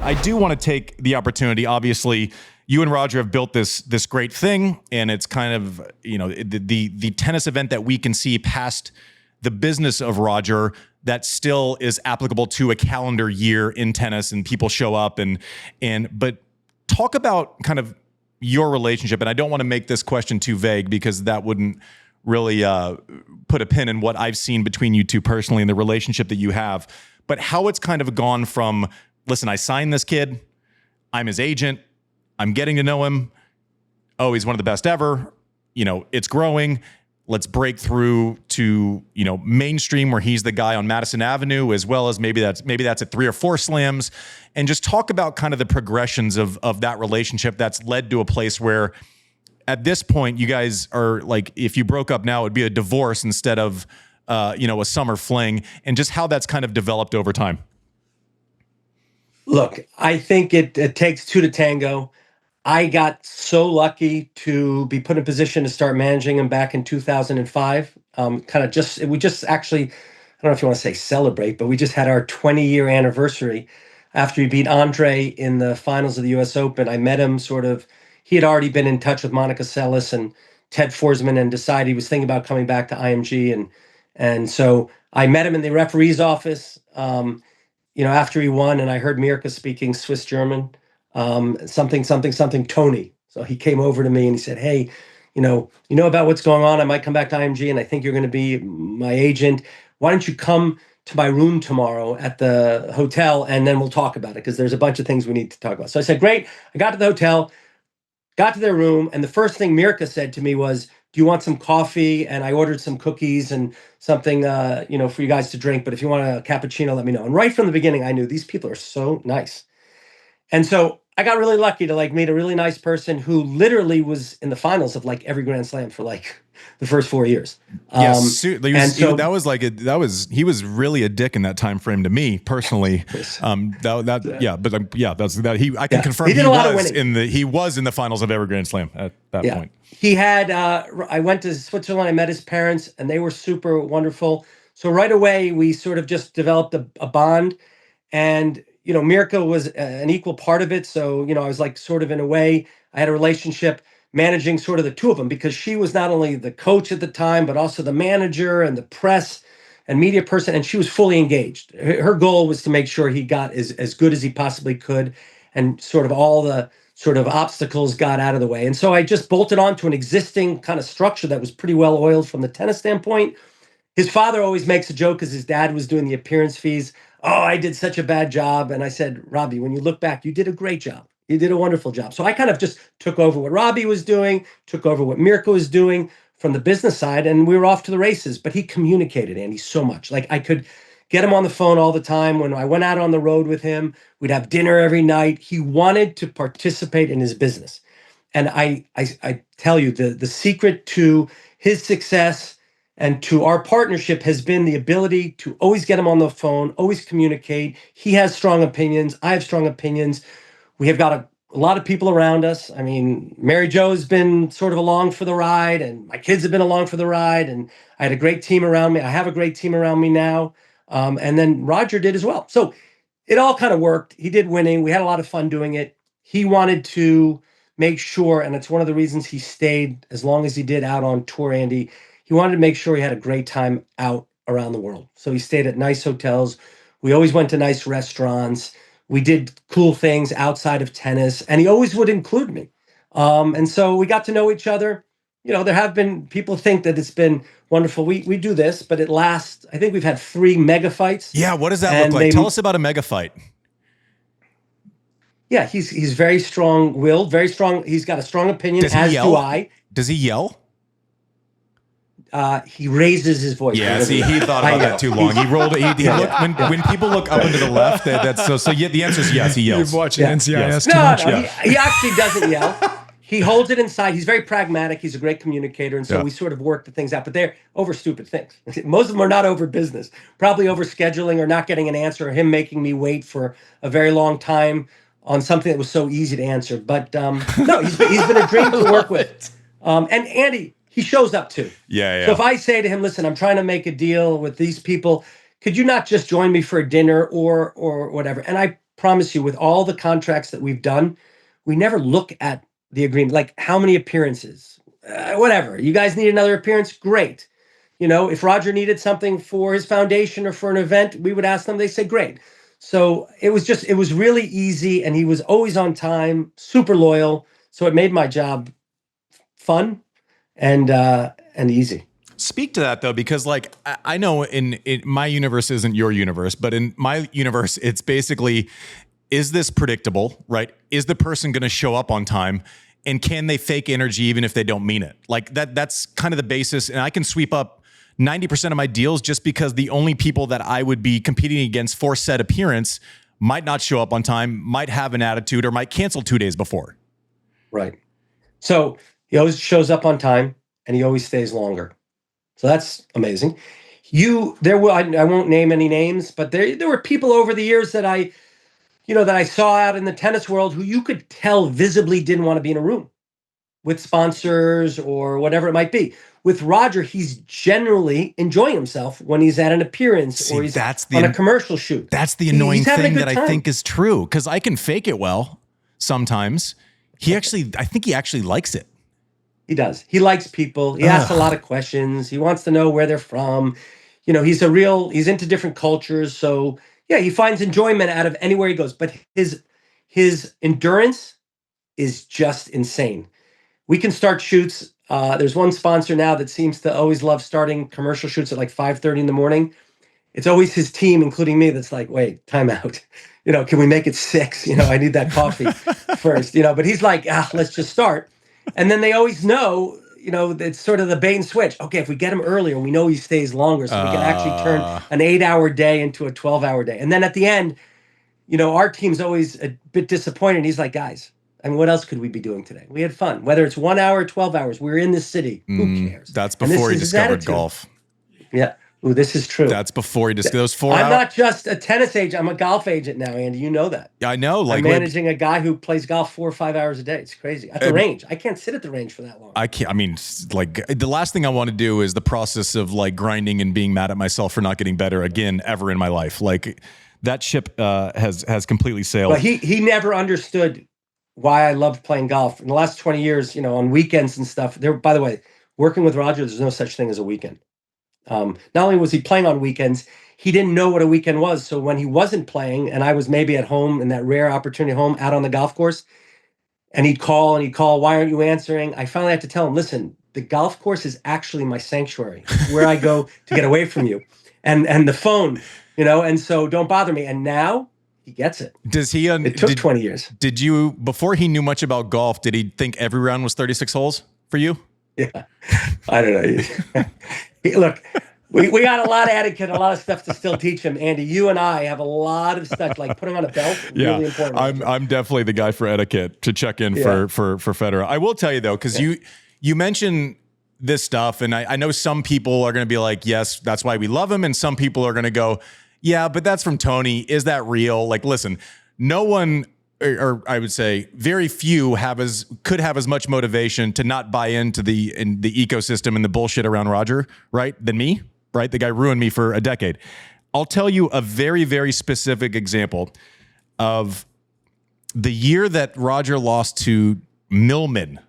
I do want to take the opportunity. Obviously, you and Roger have built this great thing, and it's kind of, you know, the tennis event that we can see past the business of Roger that still is applicable to a calendar year in tennis, and people show up but talk about kind of your relationship. And I don't want to make this question too vague because that wouldn't really put a pin in what I've seen between you two personally and the relationship that you have, but how it's kind of gone from, listen, I signed this kid, I'm his agent, I'm getting to know him. Oh, he's one of the best ever. You know, it's growing. Let's break through to, you know, mainstream where he's the guy on Madison Avenue, as well as maybe that's at 3 or 4 slams, and just talk about kind of the progressions of that relationship that's led to a place where at this point you guys are like, if you broke up now, it'd be a divorce instead of, a summer fling, and just how that's kind of developed over time. Look, I think it takes 2 to tango. I got so lucky to be put in position to start managing him back in 2005. We just actually, I don't know if you want to say celebrate, but we just had our 20-year anniversary after he beat Andre in the finals of the US Open. I met him he had already been in touch with Monica Seles and Ted Forsman and decided he was thinking about coming back to IMG. And so I met him in the referee's office, after he won, and I heard Mirka speaking Swiss German. Something Tony. So he came over to me and he said, hey, you know about what's going on. I might come back to IMG and I think you're going to be my agent. Why don't you come to my room tomorrow at the hotel and then we'll talk about it, because there's a bunch of things we need to talk about. So I said, great. I got to the hotel, got to their room, and the first thing Mirka said to me was, do you want some coffee? And I ordered some cookies and something, for you guys to drink. But if you want a cappuccino, let me know. And right from the beginning, I knew these people are so nice. And so I got really lucky to meet a really nice person who literally was in the finals of every Grand Slam for the first 4 years. Yes, he was really a dick in that time frame to me personally. I can confirm he was in the finals of every Grand Slam at that point. He had. I went to Switzerland. I met his parents, and they were super wonderful. So right away, we sort of just developed a bond, and Mirka was an equal part of it. So, I was sort of in a way, I had a relationship managing sort of the two of them, because she was not only the coach at the time, but also the manager and the press and media person. And she was fully engaged. Her goal was to make sure he got as good as he possibly could. And sort of all the sort of obstacles got out of the way. And so I just bolted on to an existing kind of structure that was pretty well oiled from the tennis standpoint. His father always makes a joke because his dad was doing the appearance fees. Oh, I did such a bad job. And I said, Robbie, when you look back, you did a great job. You did a wonderful job. So I kind of just took over what Robbie was doing, took over what Mirka was doing from the business side, and we were off to the races. But he communicated, Andy, so much. I could get him on the phone all the time. When I went out on the road with him, we'd have dinner every night. He wanted to participate in his business. And I tell you, the secret to his success and to our partnership has been the ability to always get him on the phone, always communicate. He has strong opinions. I have strong opinions. We have got a lot of people around us. I mean, Mary Jo has been sort of along for the ride, and my kids have been along for the ride, and I had a great team around me. I have a great team around me now. And then Roger did as well. So it all kind of worked. He did winning. We had a lot of fun doing it. He wanted to make sure, and it's one of the reasons he stayed as long as he did out on tour, Andy. He wanted to make sure he had a great time out around the world. So he stayed at nice hotels. We always went to nice restaurants. We did cool things outside of tennis, and he always would include me. And so we got to know each other. There have been people think that it's been wonderful. We do this, but it lasts. I think we've had 3 mega fights. Yeah, what does that look like? Tell us about a mega fight. Yeah, he's very strong-willed, very strong. He's got a strong opinion, as do I. Does he yell? He raises his voice. Yeah, see, he thought about that too long. He rolled it. When people look up and to the left, that's so. Yeah, the answer is yes. He yells. You're watching NCIS too No, much. he actually doesn't yell. He holds it inside. He's very pragmatic. He's a great communicator, and so we sort of work the things out. But they're over stupid things. Most of them are not over business. Probably over scheduling or not getting an answer, or him making me wait for a very long time on something that was so easy to answer. But no, he's been a dream to work with. And Andy, he shows up too. Yeah. So if I say to him, listen, I'm trying to make a deal with these people, could you not just join me for a dinner or whatever? And I promise you, with all the contracts that we've done, we never look at the agreement, like how many appearances, whatever. You guys need another appearance? Great. If Roger needed something for his foundation or for an event, we would ask them. They say, great. So it was really easy, and he was always on time, super loyal. So it made my job fun and easy. Speak to that though, because like I know in my universe isn't your universe, but in my universe, it's basically, is this predictable, right? Is the person going to show up on time? And can they fake energy even if they don't mean it? Like that's kind of the basis. And I can sweep up 90% of my deals just because the only people that I would be competing against for said appearance might not show up on time, might have an attitude, or might cancel 2 days before. Right. So he always shows up on time and he always stays longer. So that's amazing. I won't name any names, but there were people over the years that I saw out in the tennis world who you could tell visibly didn't want to be in a room with sponsors or whatever it might be. With Roger, he's generally enjoying himself when he's at an appearance or he's on a commercial shoot. That's the annoying thing that I think is true, because I can fake it well sometimes. I think he actually likes it. He does. He likes people. He asks a lot of questions. He wants to know where they're from. He's into different cultures. So yeah, he finds enjoyment out of anywhere he goes. But his endurance is just insane. We can start shoots. There's one sponsor now that seems to always love starting commercial shoots at like 5:30 in the morning. It's always his team, including me, that's like, wait, time out. Can we make it 6? I need that coffee first. But he's like, let's just start. And then they always know, it's sort of the bait and switch. Okay, if we get him earlier, we know he stays longer, so we can actually turn an 8-hour day into a 12-hour day. And then at the end, our team's always a bit disappointed. He's like, guys, what else could we be doing today? We had fun. Whether it's 1 hour or 12 hours, we're in this city. Who cares? That's before he discovered golf. Yeah. Ooh, this is true. That's before he discovered those 4 hours. I'm not just a tennis agent. I'm a golf agent now, Andy. You know that. Yeah, I know. I'm managing a guy who plays golf 4 or 5 hours a day. It's crazy. At the range. I can't sit at the range for that long. I can't. I mean, like, the last thing I want to do is the process of like grinding and being mad at myself for not getting better again ever in my life. Like, that ship has completely sailed. But he never understood why I loved playing golf. In the last 20 years, on weekends and stuff. By the way, working with Roger, there's no such thing as a weekend. Not only was he playing on weekends, he didn't know what a weekend was. So when he wasn't playing and I was maybe at home in that rare opportunity home out on the golf course, and he'd call, why aren't you answering? I finally had to tell him, listen, the golf course is actually my sanctuary, where I go to get away from you and the phone, and so don't bother me. And now he gets it. It took 20 years. Did you, before he knew much about golf, did he think every round was 36 holes for you? Yeah. I don't know. Look, we got a lot of etiquette, a lot of stuff to still teach him. Andy, you and I have a lot of stuff, like putting on a belt. Yeah, really important. I'm definitely the guy for etiquette to check in for Federer. I will tell you though, because you mentioned this stuff, and I know some people are going to be like, yes, that's why we love him, and some people are going to go, yeah, but that's from Tony. Is that real? Like, listen, no one, or I would say very few could have as much motivation to not buy into the ecosystem and the bullshit around Roger, right, than me, right? The guy ruined me for a decade. I'll tell you a very, very specific example of the year that Roger lost to Millman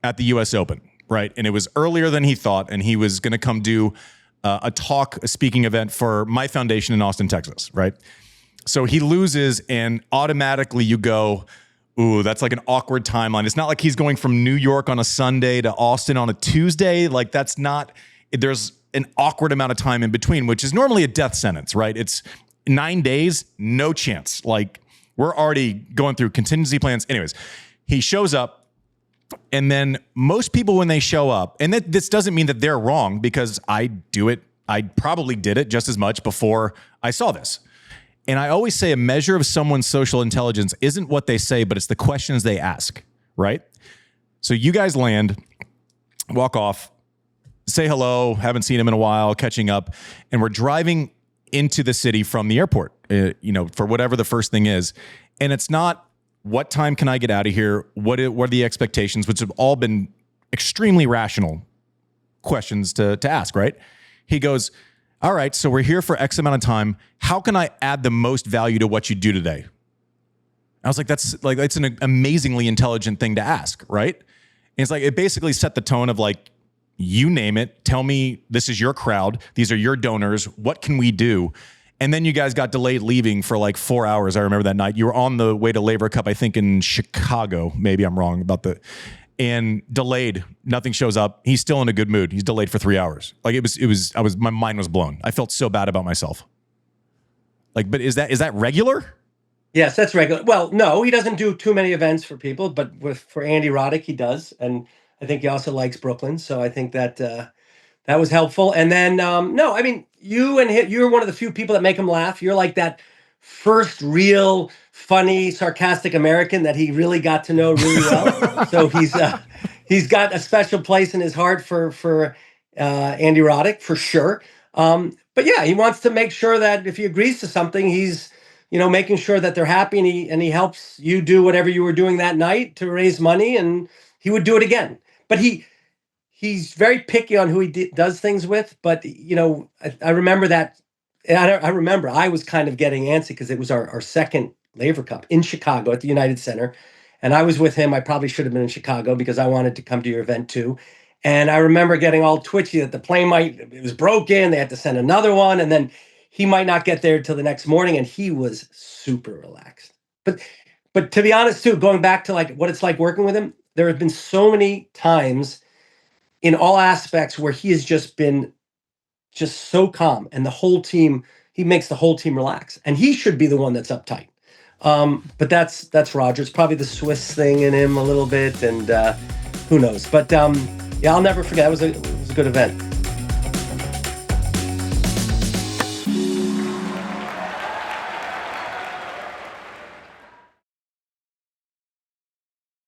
at the US Open, right? And it was earlier than he thought, and he was going to come do a speaking event for my foundation in Austin, Texas, right? So he loses, and automatically you go, ooh, that's like an awkward timeline. It's not like he's going from New York on a Sunday to Austin on a Tuesday. Like, that's not, there's an awkward amount of time in between, which is normally a death sentence, right? It's 9 days, no chance. Like, we're already going through contingency plans. Anyways, he shows up, and then most people, when they show up, and this doesn't mean that they're wrong, because I do it. I probably did it just as much before I saw this. And I always say a measure of someone's social intelligence isn't what they say, but it's the questions they ask, right? So you guys land, walk off, say hello, haven't seen him in a while, catching up, and we're driving into the city from the airport, for whatever the first thing is. And it's not, what time can I get out of here? What are the expectations, which have all been extremely rational questions to ask, right? He goes, all right, so we're here for X amount of time. How can I add the most value to what you do today? I was like, that's an amazingly intelligent thing to ask, right? And it's like, it basically set the tone of like, you name it, tell me this is your crowd, these are your donors, what can we do? And then you guys got delayed leaving for like 4 hours. I remember that night. You were on the way to Laver Cup, I think in Chicago. Maybe I'm wrong about and delayed. Nothing shows up. He's still in a good mood. He's delayed for 3 hours. Like my mind was blown. I felt so bad about myself. Like, but is that regular? Yes, that's regular. Well, no, he doesn't do too many events for people, but for Andy Roddick, he does. And I think he also likes Brooklyn. So I think that that was helpful. And then, no, I mean, you're one of the few people that make him laugh. You're like that first real funny, sarcastic American that he really got to know really well. So he's got a special place in his heart for Andy Roddick, for sure. But yeah, he wants to make sure that if he agrees to something, he's making sure that they're happy, and he helps you do whatever you were doing that night to raise money, and he would do it again. But he's very picky on who he does things with. But I remember that. I remember I was kind of getting antsy because it was our second Laver Cup in Chicago at the United Center, and I was with him. I probably should have been in Chicago because I wanted to come to your event too. And I remember getting all twitchy that the plane it was broken. They had to send another one, and then he might not get there till the next morning. And he was super relaxed. But to be honest too, going back to like what it's like working with him, there have been so many times in all aspects where he has just been just so calm, and the whole team, he makes the whole team relax, and he should be the one that's uptight. But that's Roger. It's probably the Swiss thing in him a little bit, and who knows? But yeah, I'll never forget. It was a good event.